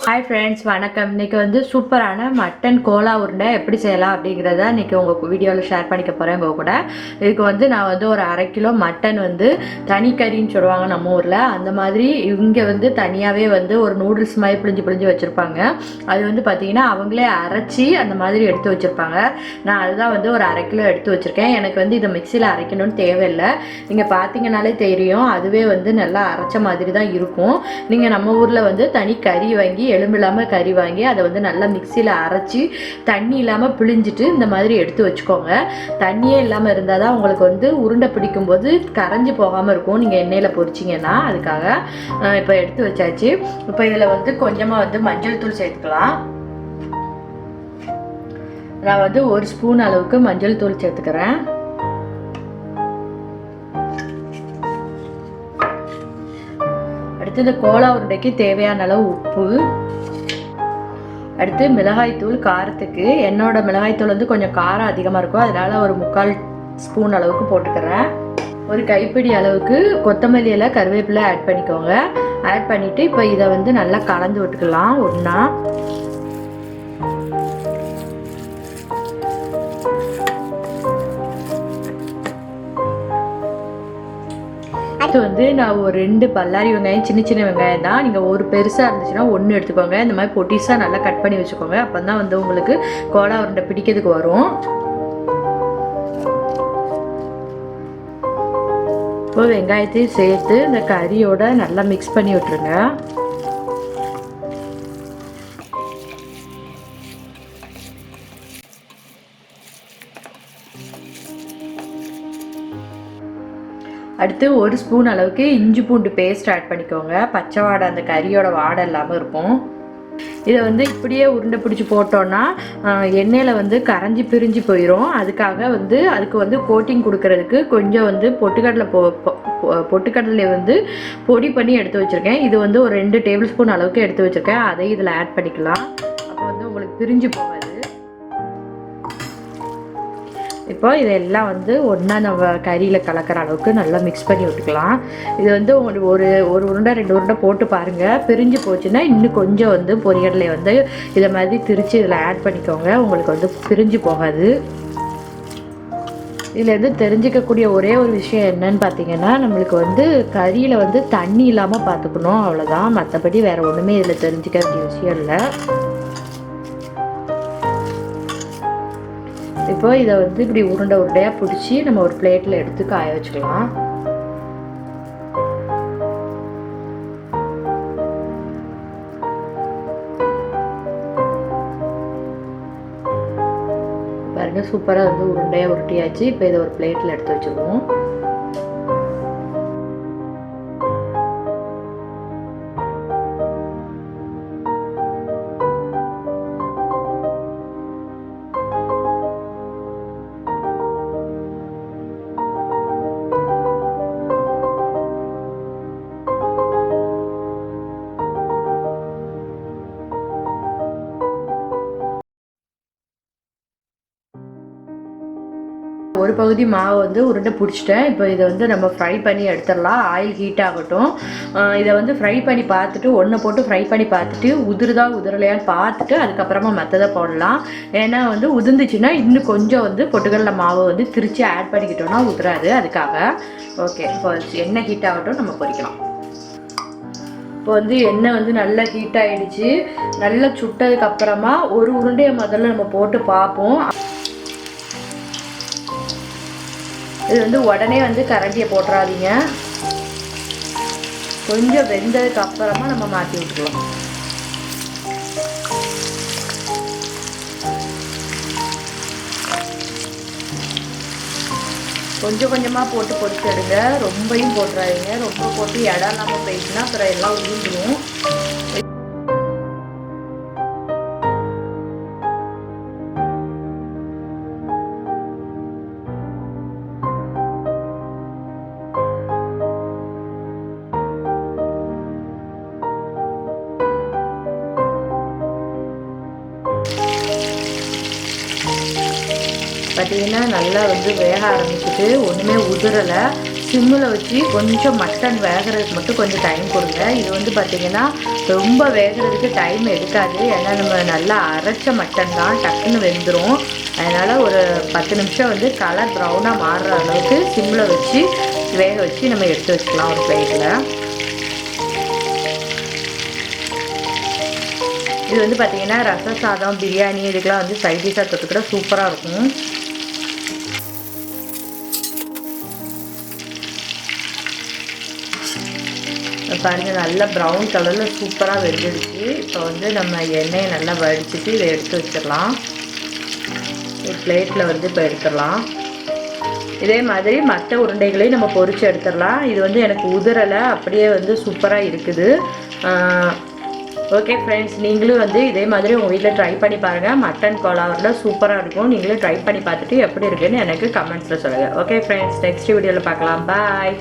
Hi friends, வணக்கம். இன்னைக்கு வந்து சூப்பரான மட்டன் கோலா உருண்டை எப்படி செய்யலாம் அப்படிங்கறத இன்னைக்கு உங்க வீடியோல ஷேர் பண்ணிக்க போறேன் உங்க கூட. இதுக்கு வந்து நான் வந்து ஒரு 1/2 கிலோ மட்டன் வந்து தனி கறின்னு சொல்லுவாங்க நம்ம ஊர்ல. அந்த மாதிரி இங்க வந்து தனியாவே வந்து ஒரு நூடுல்ஸ் மாதிரி பிழிஞ்சு வச்சிருப்பாங்க. அது வந்து பாத்தீங்கன்னா அவங்களே அரைச்சி அந்த மாதிரி எடுத்து வச்சிருப்பாங்க. நான் அதுதான் வந்து ஒரு 1/2 கிலோ எடுத்து வச்சிருக்கேன். எனக்கு வந்து இதை மிக்சியில் அரைக்கணும்னு தேவையில்லை. நீங்க பாத்தீங்கன்னாலே தெரியும், அதுவே வந்து நல்லா அரைச்ச மாதிரி தான் இருக்கும். நீங்க நம்ம ஊர்ல வந்து தனி கறி வாங்கி எலும்பு இல்லாமல் கறி வாங்கி அதை வந்து நல்லா மிக்சியில் அரைச்சி தண்ணி இல்லாமல் பிழிஞ்சிட்டு இந்த மாதிரி எடுத்து வச்சுக்கோங்க. தண்ணியே இல்லாமல் இருந்தால் தான் உங்களுக்கு வந்து உருண்டை பிடிக்கும்போது கரைஞ்சி போகாமல் இருக்கும், நீங்கள் எண்ணெயில் பொரிச்சிங்கன்னா. அதுக்காக இப்போ எடுத்து வச்சாச்சு. இப்போ இதில் வந்து கொஞ்சமாக வந்து மஞ்சள் தூள் சேர்த்துக்கலாம். நான் வந்து 1 ஸ்பூன் அளவுக்கு மஞ்சள் தூள் சேர்த்துக்கிறேன். அடுத்து இந்த கோலா உருண்டைக்கு தேவையான அளவு உப்பு, அடுத்து மிளகாய்த்தூள் காரத்துக்கு. என்னோட மிளகாய்த்தூள் வந்து கொஞ்சம் காரம் அதிகமாக இருக்கும், அதனால ஒரு 3/4 ஸ்பூன் அளவுக்கு போட்டுக்கிறேன். ஒரு கைப்பிடி அளவுக்கு கொத்தமல்லி இலை கருவேப்பிலை ஆட் பண்ணிக்கோங்க. ஆட் பண்ணிவிட்டு இப்போ இதை வந்து நல்லா கலந்து விட்டுக்கலாம் ஒன்றா. வந்து நான் ஒரு 2 பல்லாரி வெங்காயம், சின்ன வெங்காயம் தான். நீங்கள் ஒரு பெருசாக இருந்துச்சுன்னா 1 எடுத்துக்கோங்க. இந்த மாதிரி பொட்டிஸாக நல்லா கட் பண்ணி வச்சுக்கோங்க. அப்போ தான் வந்து உங்களுக்கு கோலா உருண்டை பிடிக்கிறதுக்கு வரும். இப்போ வெங்காயத்தையும் சேர்த்து இந்த கறியோட நல்லா மிக்ஸ் பண்ணி விட்டுருங்க. அடுத்து 1 ஸ்பூன் அளவுக்கு இஞ்சி பூண்டு பேஸ்ட் ஆட் பண்ணிக்கோங்க. பச்சை வாடை, அந்த கறியோட வாடை இல்லாமல் இருக்கும். இதை வந்து இப்படியே உருண்டை பிடிச்சி போட்டோன்னா எண்ணெயில் வந்து கரைஞ்சி பிரிஞ்சு போயிடும். அதுக்காக வந்து அதுக்கு வந்து கோட்டிங் கொடுக்கறதுக்கு கொஞ்சம் வந்து பொட்டுக்கடலை வந்து பொடி பண்ணி எடுத்து வச்சுருக்கேன். இது வந்து ஒரு 2 டேபிள் ஸ்பூன் அளவுக்கு எடுத்து வச்சுருக்கேன். அதை இதில் ஆட் பண்ணிக்கலாம். அப்போ வந்து உங்களுக்கு பிரிஞ்சு போகாது. இப்போ இதெல்லாம் வந்து ஒன்றா நம்ம கறியில் கலக்கிற அளவுக்கு நல்லா மிக்ஸ் பண்ணி விட்டுக்கலாம். இது வந்து ஒரு உருண்டை 2 உருண்டை போட்டு பாருங்கள். பிரிஞ்சு போச்சுன்னா இன்னும் கொஞ்சம் வந்து பொரியடலை வந்து இதை மாதிரி திரித்து இதில் ஆட் பண்ணிக்கோங்க. உங்களுக்கு வந்து பிரிஞ்சு போகாது. இதுலேருந்து தெரிஞ்சிக்கக்கூடிய ஒரே ஒரு விஷயம் என்னன்னு பார்த்தீங்கன்னா, நம்மளுக்கு வந்து கறியில் வந்து தண்ணி இல்லாமல் பார்த்துக்கணும், அவ்வளோதான். மற்றபடி வேறு ஒன்றுமே இதில் தெரிஞ்சிக்க வேண்டிய விஷயம் இல்லை. இப்போ இதை வந்து இப்படி உருண்டையாக பிடிச்சி நம்ம ஒரு பிளேட்டில் எடுத்து காய வச்சுக்கலாம். பாருங்க, சூப்பராக வந்து உருண்டையாக உருட்டியாச்சு. இப்போ இதை ஒரு பிளேட்டில் எடுத்து வச்சுக்குவோம். ஒரு பகுதி மாவு வந்து உருண்டை பிடிச்சிட்டேன். இப்போ இதை வந்து நம்ம ஃப்ரை பண்ணி எடுத்துடலாம். ஆயில் ஹீட் ஆகட்டும். இதை வந்து ஃப்ரை பண்ணி பார்த்துட்டு, ஒன்றை போட்டு ஃப்ரை பண்ணி பார்த்துட்டு உதிரலையான்னு பார்த்துட்டு அதுக்கப்புறமா மற்றதை போடலாம். ஏன்னா வந்து உதிர்ந்துச்சுன்னா இன்னும் கொஞ்சம் வந்து பொட்டுக்கடலை மாவு வந்து திரிச்சு ஆட் பண்ணிக்கிட்டோம்னா உதிராது. அதுக்காக ஓகே. இப்போ எண்ணெய் ஹீட் ஆகட்டும், நம்ம பொரிக்கலாம். இப்போ வந்து எண்ணெய் வந்து நல்லா ஹீட் ஆகிடுச்சு. நல்லா சுட்டதுக்கு அப்புறமா ஒரு உருண்டையை முதல்ல நம்ம போட்டு பார்ப்போம். இது வந்து உடனே வந்து கரண்டியை போட்டுறாதீங்க. கொஞ்சம் வெந்ததுக்கு அப்புறமா நம்ம மாற்றி விட்டுக்கலாம். கொஞ்சம் கொஞ்சமாக போட்டு பொரிச்சு எடுங்க. ரொம்பையும் போட்டுறாதீங்க. ரொம்ப போட்டு இடம் இல்லாமல் போயிடுச்சுன்னா அப்புறம் எல்லாம் உருந்துடும். பார்த்திங்கன்னா நல்லா வந்து வேக ஆரம்பிச்சிட்டு ஒன்றுமே உதிரலை. சிம்மில் வச்சு கொஞ்சம் மட்டன் வேகிறதுக்கு மட்டும் கொஞ்சம் டைம் கொடுங்க. இது வந்து பார்த்திங்கன்னா ரொம்ப வேகிறதுக்கு டைம் எடுக்காது. ஏன்னா நம்ம நல்லா அரைச்ச மட்டன் தான், டக்குன்னு வெந்துடும். அதனால் ஒரு 10 நிமிஷம் வந்து கலர் ப்ரௌனாக மாறுற அளவுக்கு சிம்மில் வச்சு வேக வச்சு நம்ம எடுத்து வச்சுக்கலாம் ஒரு பிளேட்டில். இது வந்து பார்த்திங்கன்னா ரச சாதம், பிரியாணி இதுக்கெலாம் வந்து சைட் டிஷ்ஷாக தொட்டுக்கிட்ட சூப்பராக இருக்கும். பாருங்கள் நல்லா ப்ரௌன் கலரில் சூப்பராக வெந்துடுச்சு. இப்போ வந்து நம்ம எண்ணெயை நல்லா வடிச்சிட்டு இதை எடுத்து வச்சிடலாம். ஒரு பிளேட்டில் வந்து இப்போ எடுத்துடலாம். இதே மாதிரி மற்ற உருண்டைகளையும் நம்ம பொரித்து எடுத்துடலாம். இது வந்து எனக்கு உதிரலை, அப்படியே வந்து சூப்பராக இருக்குது. ஓகே ஃப்ரெண்ட்ஸ், நீங்களும் வந்து இதே மாதிரி உங்கள் வீட்டில் ட்ரை பண்ணி பாருங்கள். மட்டன் கோலா உருண்டை சூப்பராக இருக்கும். நீங்களும் ட்ரை பண்ணி பார்த்துட்டு எப்படி இருக்குன்னு எனக்கு கமெண்ட்ஸில் சொல்லுங்கள். ஓகே ஃப்ரெண்ட்ஸ், நெக்ஸ்ட் வீடியோவில் பார்க்கலாம். பாய்.